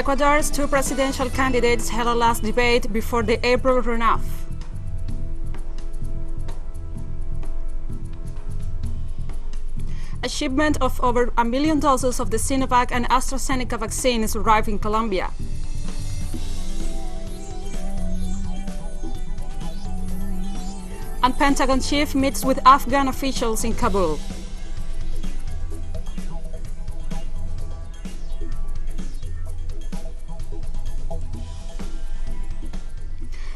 Ecuador's two presidential candidates held a last debate before the April runoff. A shipment of over 1 million doses of the Sinovac and AstraZeneca vaccines arrived in Colombia. And Pentagon chief meets with Afghan officials in Kabul.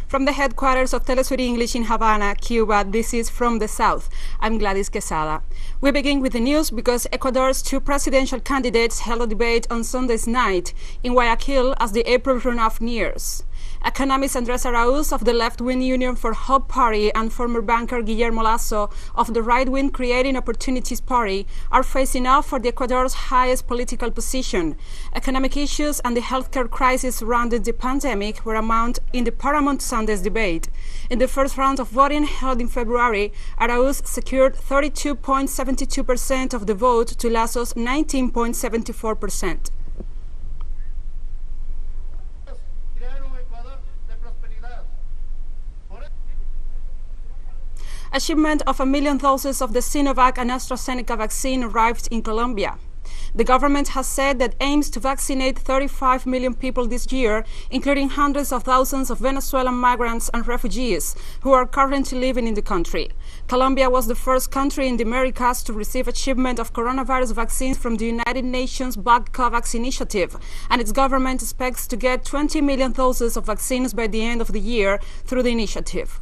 From the headquarters of TeleSUR English in Havana, Cuba, this is From the South. I'm Gladys Quesada. We begin with the news because Ecuador's two presidential candidates held a debate on Sunday's night in Guayaquil as the April runoff nears. Economist Andrés Araúz of the left-wing Union for Hope Party and former banker Guillermo Lasso of the right-wing Creating Opportunities Party are facing off for the Ecuador's highest political position. Economic issues and the healthcare crisis surrounding the pandemic were amount in the paramount Sunday's debate. In the first round of voting held in February, Araúz secured 32.72% of the vote to Lasso's 19.74%. A shipment of 1 million doses of the Sinovac and AstraZeneca vaccine arrived in Colombia. The government has said that aims to vaccinate 35 million people this year, including hundreds of thousands of Venezuelan migrants and refugees who are currently living in the country. Colombia was the first country in the Americas to receive a shipment of coronavirus vaccines from the United Nations-backed COVAX initiative, and its government expects to get 20 million doses of vaccines by the end of the year through the initiative.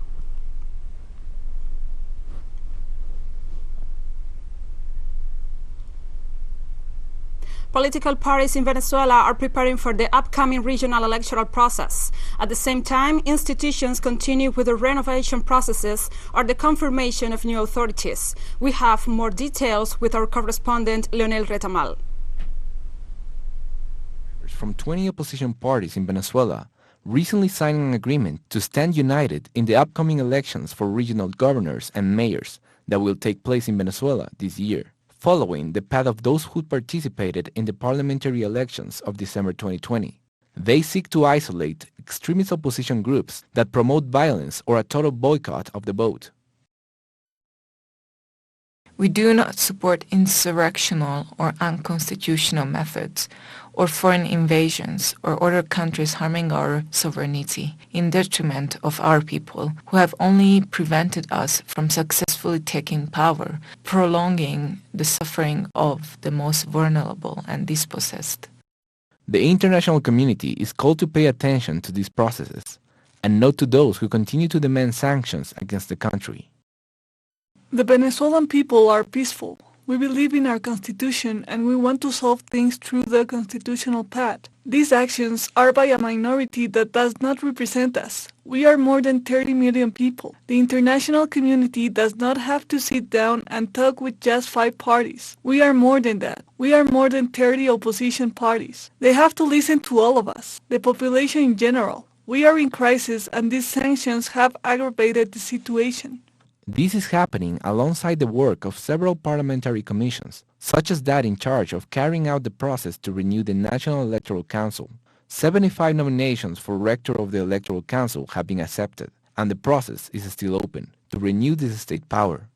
Political parties in Venezuela are preparing for the upcoming regional electoral process. At the same time, institutions continue with the renovation processes or the confirmation of new authorities. We have more details with our correspondent, Leonel Retamal. From 20 opposition parties in Venezuela recently signed an agreement to stand united in the upcoming elections for regional governors and mayors that will take place in Venezuela this year, following the path of those who participated in the parliamentary elections of December 2020. They seek to isolate extremist opposition groups that promote violence or a total boycott of the vote. We do not support insurrectional or unconstitutional methods or foreign invasions or other countries harming our sovereignty in detriment of our people who have only prevented us from successfully taking power, prolonging the suffering of the most vulnerable and dispossessed. The international community is called to pay attention to these processes and not to those who continue to demand sanctions against the country. The Venezuelan people are peaceful. We believe in our constitution and we want to solve things through the constitutional path. These actions are by a minority that does not represent us. We are more than 30 million people. The international community does not have to sit down and talk with just 5 parties. We are more than that. We are more than 30 opposition parties. They have to listen to all of us, the population in general. We are in crisis and these sanctions have aggravated the situation. This is happening alongside the work of several parliamentary commissions, such as that in charge of carrying out the process to renew the National Electoral Council. 75 nominations for rector of the Electoral Council have been accepted, and the process is still open to renew this state power.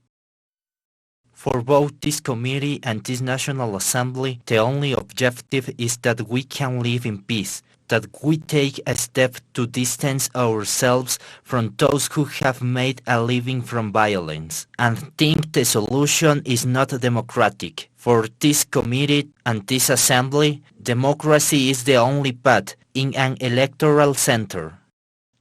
For both this committee and this National Assembly, the only objective is that we can live in peace, that we take a step to distance ourselves from those who have made a living from violence, and think the solution is not democratic. For this committee and this assembly, democracy is the only path in an electoral center.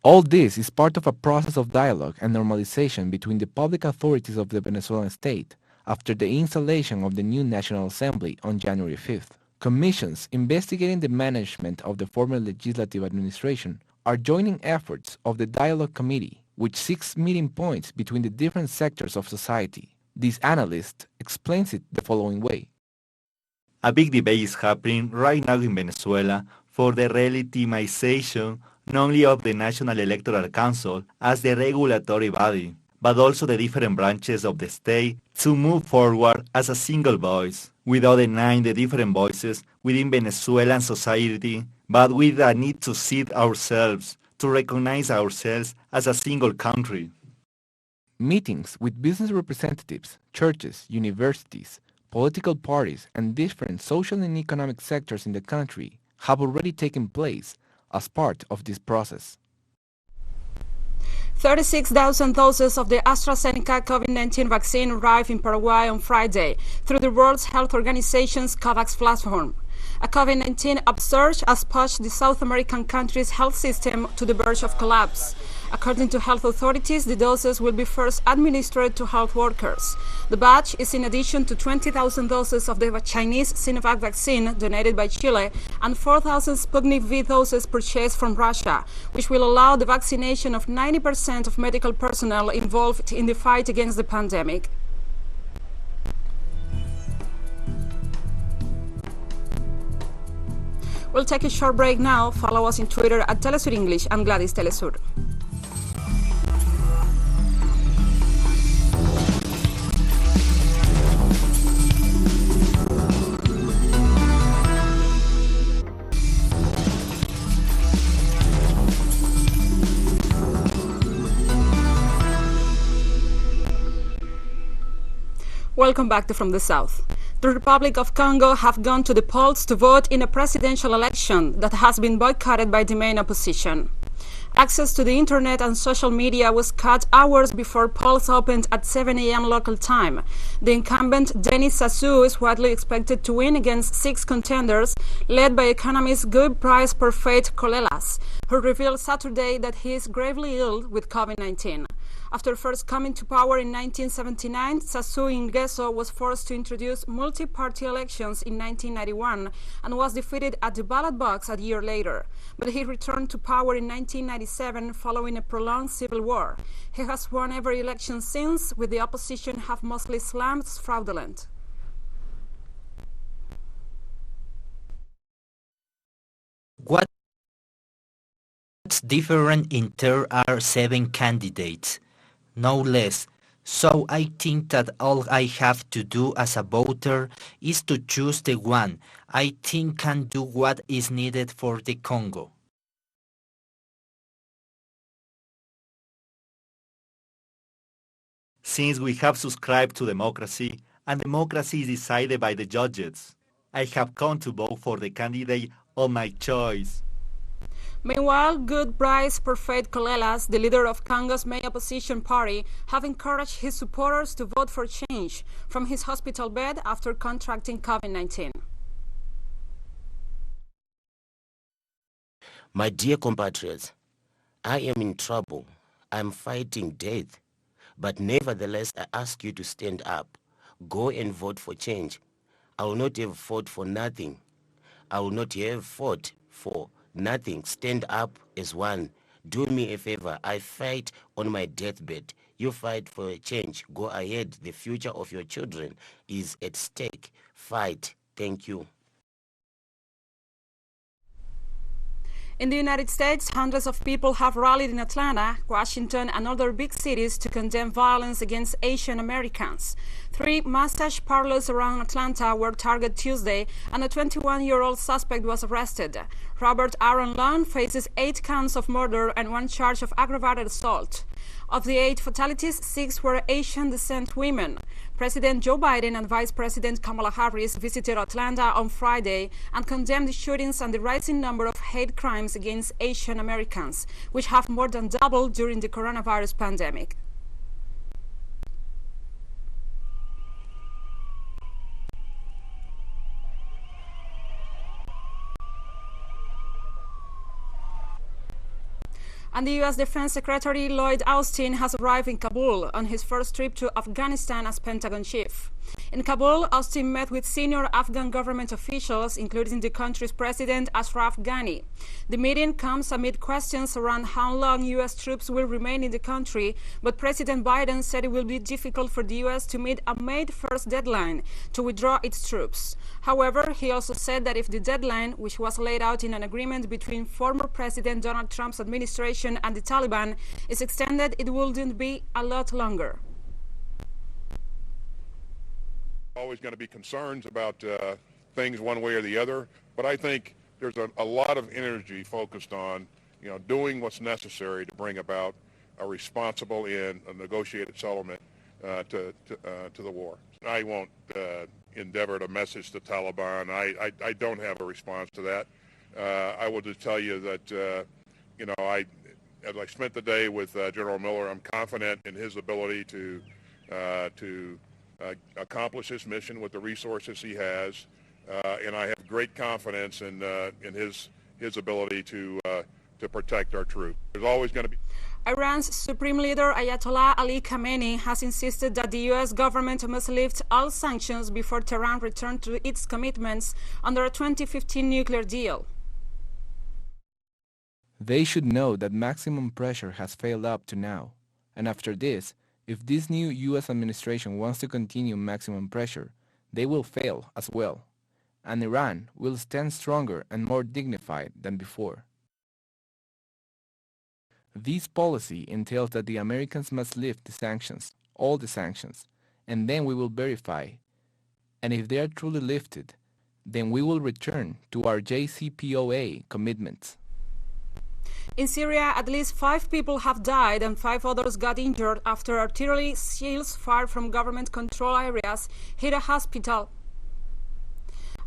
All this is part of a process of dialogue and normalization between the public authorities of the Venezuelan state after the installation of the new National Assembly on January 5th. Commissions investigating the management of the former legislative administration are joining efforts of the Dialogue Committee, which seeks meeting points between the different sectors of society. This analyst explains it the following way. A big debate is happening right now in Venezuela for the relegitimization not only of the National Electoral Council as the regulatory body, but also the different branches of the state to move forward as a single voice, without denying the different voices within Venezuelan society but with a need to see ourselves, to recognize ourselves as a single country. Meetings with business representatives, churches, universities, political parties, and different social and economic sectors in the country have already taken place as part of this process. 36,000 doses of the AstraZeneca COVID-19 vaccine arrived in Paraguay on Friday through the World Health Organization's COVAX platform. A COVID-19 upsurge has pushed the South American country's health system to the verge of collapse. According to health authorities, the doses will be first administered to health workers. The batch is in addition to 20,000 doses of the Chinese Sinovac vaccine donated by Chile and 4,000 Sputnik V doses purchased from Russia, which will allow the vaccination of 90% of medical personnel involved in the fight against the pandemic. We'll take a short break now. Follow us on Twitter at TeleSUR English. I'm Gladys TeleSUR. Welcome back to From the South. The Republic of Congo have gone to the polls to vote in a presidential election that has been boycotted by the main opposition. Access to the internet and social media was cut hours before polls opened at 7 a.m. local time. The incumbent Denis Sassou is widely expected to win against 6 contenders, led by economist Guy Brice-Parfait Colelas, who revealed Saturday that he is gravely ill with COVID-19. After first coming to power in 1979, Sassou Nguesso was forced to introduce multi-party elections in 1991 and was defeated at the ballot box a year later. But he returned to power in 1997 following a prolonged civil war. He has won every election since, with the opposition have mostly slammed as fraudulent. What's different in there are 7 candidates, no less. So I think that all I have to do as a voter is to choose the one I think can do what is needed for the Congo. Since we have subscribed to democracy, and democracy is decided by the judges, I have come to vote for the candidate of my choice. Meanwhile, Guy Brice-Parfait Colelas, the leader of Congo's main opposition party, have encouraged his supporters to vote for change from his hospital bed after contracting COVID-19. My dear compatriots, I am in trouble. I'm fighting death. But nevertheless, I ask you to stand up. Go and vote for change. I will not have fought for nothing. I will not have fought for nothing. Stand up as one. Do me a favor. I fight on my deathbed. You fight for a change. Go ahead. The future of your children is at stake. Fight. Thank you. In the United States, hundreds of people have rallied in Atlanta, Washington, and other big cities to condemn violence against Asian Americans. 3 massage parlors around Atlanta were targeted Tuesday, and a 21-year-old suspect was arrested. Robert Aaron Long faces 8 counts of murder and 1 charge of aggravated assault. Of the 8 fatalities, 6 were Asian descent women. President Joe Biden and Vice President Kamala Harris visited Atlanta on Friday and condemned the shootings and the rising number of hate crimes against Asian Americans, which have more than doubled during the coronavirus pandemic. And the U.S. Defense Secretary Lloyd Austin has arrived in Kabul on his first trip to Afghanistan as Pentagon chief. In Kabul, Austin met with senior Afghan government officials, including the country's president, Ashraf Ghani. The meeting comes amid questions around how long U.S. troops will remain in the country, but President Biden said it will be difficult for the U.S. to meet a May 1st deadline to withdraw its troops. However, he also said that if the deadline, which was laid out in an agreement between former President Donald Trump's administration and the Taliban, is extended, it wouldn't be a lot longer. Always going to be concerns about things one way or the other, but I think there's a lot of energy focused on, doing what's necessary to bring about a responsible and a negotiated settlement to the war. I won't endeavor to message the Taliban. I don't have a response to that. I will just tell you that, as I spent the day with General Miller, I'm confident in his ability to accomplish his mission with the resources he has, and I have great confidence in his ability to protect our troops. There's always going to be. Iran's Supreme Leader Ayatollah Ali Khamenei has insisted that the U.S. government must lift all sanctions before Tehran returns to its commitments under a 2015 nuclear deal. They should know that maximum pressure has failed up to now, and after this, if this new U.S. administration wants to continue maximum pressure, they will fail as well, and Iran will stand stronger and more dignified than before. This policy entails that the Americans must lift the sanctions, all the sanctions, and then we will verify. And if they are truly lifted, then we will return to our JCPOA commitments. In Syria, at least 5 people have died and 5 others got injured after artillery shells fired from government-controlled areas hit a hospital.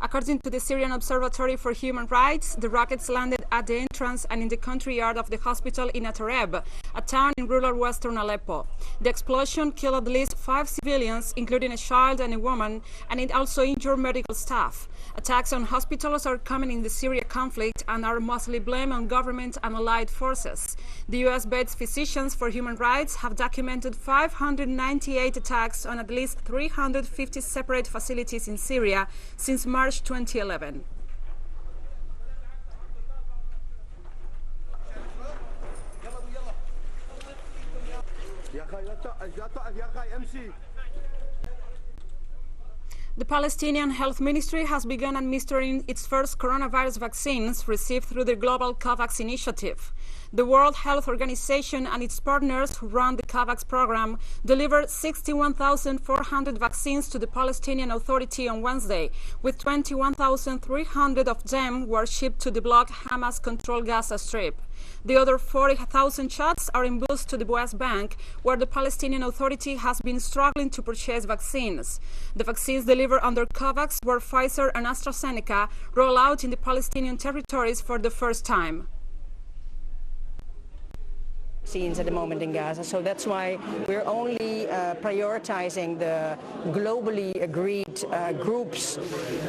According to the Syrian Observatory for Human Rights, the rockets landed at the entrance and in the country yard of the hospital in Atareb, a town in rural western Aleppo. The explosion killed at least 5 civilians, including a child and a woman, and it also injured medical staff. Attacks on hospitals are common in the Syria conflict and are mostly blamed on government and allied forces. The U.S.-based Physicians for Human Rights have documented 598 attacks on at least 350 separate facilities in Syria since March 2011. The Palestinian Health Ministry has begun administering its first coronavirus vaccines received through the global COVAX initiative. The World Health Organization and its partners who run the COVAX program delivered 61,400 vaccines to the Palestinian Authority on Wednesday, with 21,300 of them were shipped to the bloc Hamas-controlled Gaza Strip. The other 40,000 shots are in boost to the West Bank, where the Palestinian Authority has been struggling to purchase vaccines. The vaccines delivered under COVAX were Pfizer and AstraZeneca, rolled out in the Palestinian territories for the first time. Vaccines at the moment in Gaza, so that's why we're only prioritizing the globally agreed groups,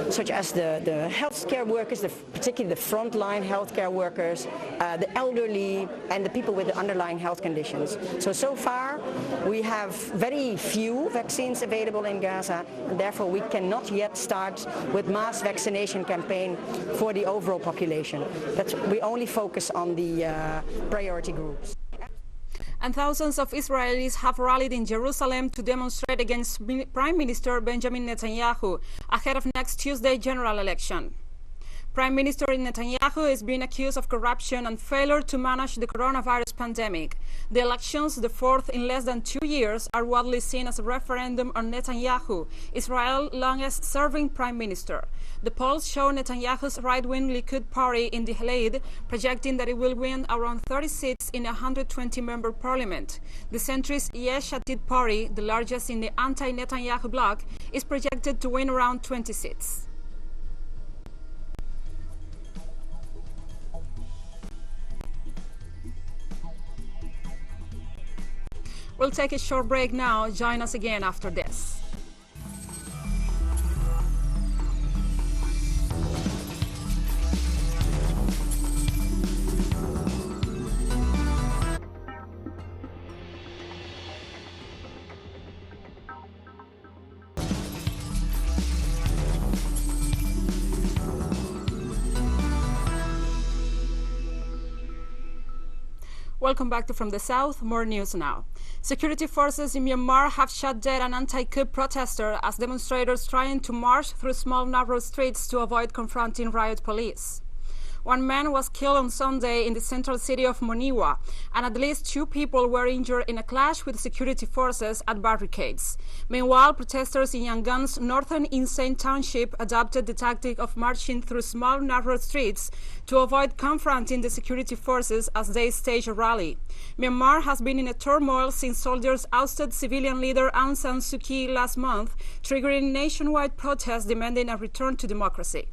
such as the healthcare workers, particularly the frontline healthcare workers, the elderly, and the people with the underlying health conditions. So far, we have very few vaccines available in Gaza, and therefore we cannot yet start with mass vaccination campaign for the overall population. We only focus on the priority groups. And thousands of Israelis have rallied in Jerusalem to demonstrate against Prime Minister Benjamin Netanyahu ahead of next Tuesday's general election. Prime Minister Netanyahu is being accused of corruption and failure to manage the coronavirus pandemic. The elections, the fourth in less than 2 years, are widely seen as a referendum on Netanyahu, Israel's longest-serving prime minister. The polls show Netanyahu's right-wing Likud party in the lead, projecting that it will win around 30 seats in a 120-member parliament. The centrist Yesh Atid party, the largest in the anti-Netanyahu bloc, is projected to win around 20 seats. We'll take a short break now. Join us again after this. Welcome back to From the South. More news now. Security forces in Myanmar have shot dead an anti-coup protester as demonstrators trying to march through small narrow streets to avoid confronting riot police. One man was killed on Sunday in the central city of Moniwa, and at least 2 people were injured in a clash with security forces at barricades. Meanwhile, protesters in Yangon's northern Insane Township adopted the tactic of marching through small, narrow streets to avoid confronting the security forces as they stage a rally. Myanmar has been in a turmoil since soldiers ousted civilian leader Aung San Suu Kyi last month, triggering nationwide protests demanding a return to democracy.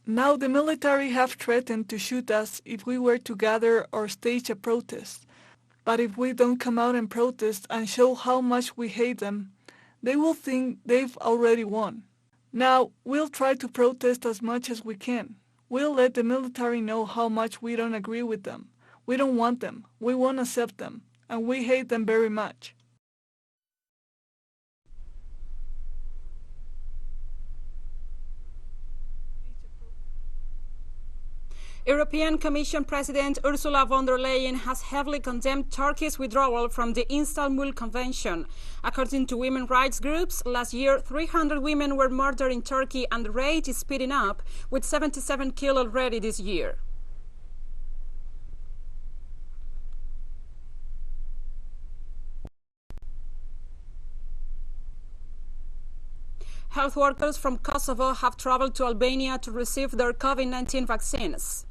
Now the military have threatened to shoot us if we were to gather or stage a protest. But if we don't come out and protest and show how much we hate them, they will think they've already won. Now, we'll try to protest as much as we can. We'll let the military know how much we don't agree with them. We don't want them, we won't accept them, and we hate them very much. European Commission President Ursula von der Leyen has heavily condemned Turkey's withdrawal from the Istanbul Convention. According to women rights groups, last year 300 women were murdered in Turkey, and the rate is speeding up, with 77 killed already this year. Health workers from Kosovo have traveled to Albania to receive their COVID-19 vaccines.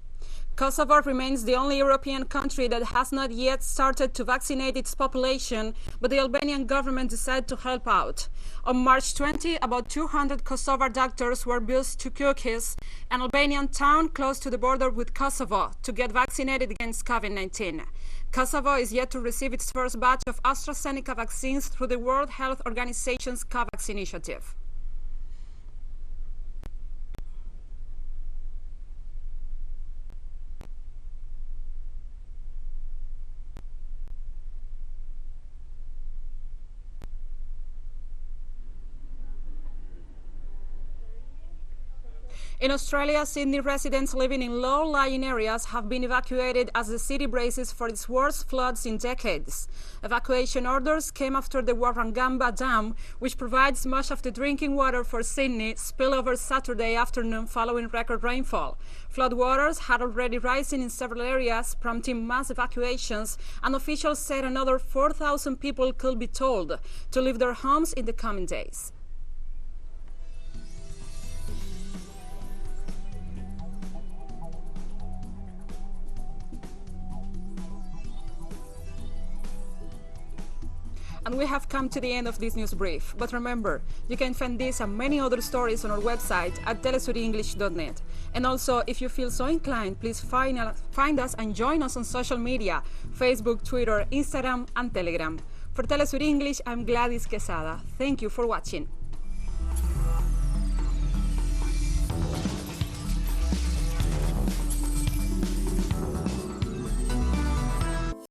Kosovo remains the only European country that has not yet started to vaccinate its population, but the Albanian government decided to help out. On March 20, about 200 Kosovar doctors were bused to Kukis, an Albanian town close to the border with Kosovo, to get vaccinated against COVID-19. Kosovo is yet to receive its first batch of AstraZeneca vaccines through the World Health Organization's COVAX initiative. In Australia, Sydney residents living in low-lying areas have been evacuated as the city braces for its worst floods in decades. Evacuation orders came after the Warrangamba Dam, which provides much of the drinking water for Sydney, spilled over Saturday afternoon following record rainfall. Floodwaters had already risen in several areas, prompting mass evacuations, and officials said another 4,000 people could be told to leave their homes in the coming days. And we have come to the end of this news brief. But remember, you can find this and many other stories on our website at telesurenglish.net. And also, if you feel so inclined, please find us and join us on social media: Facebook, Twitter, Instagram, and Telegram. For TeleSUR English, I'm Gladys Quesada. Thank you for watching.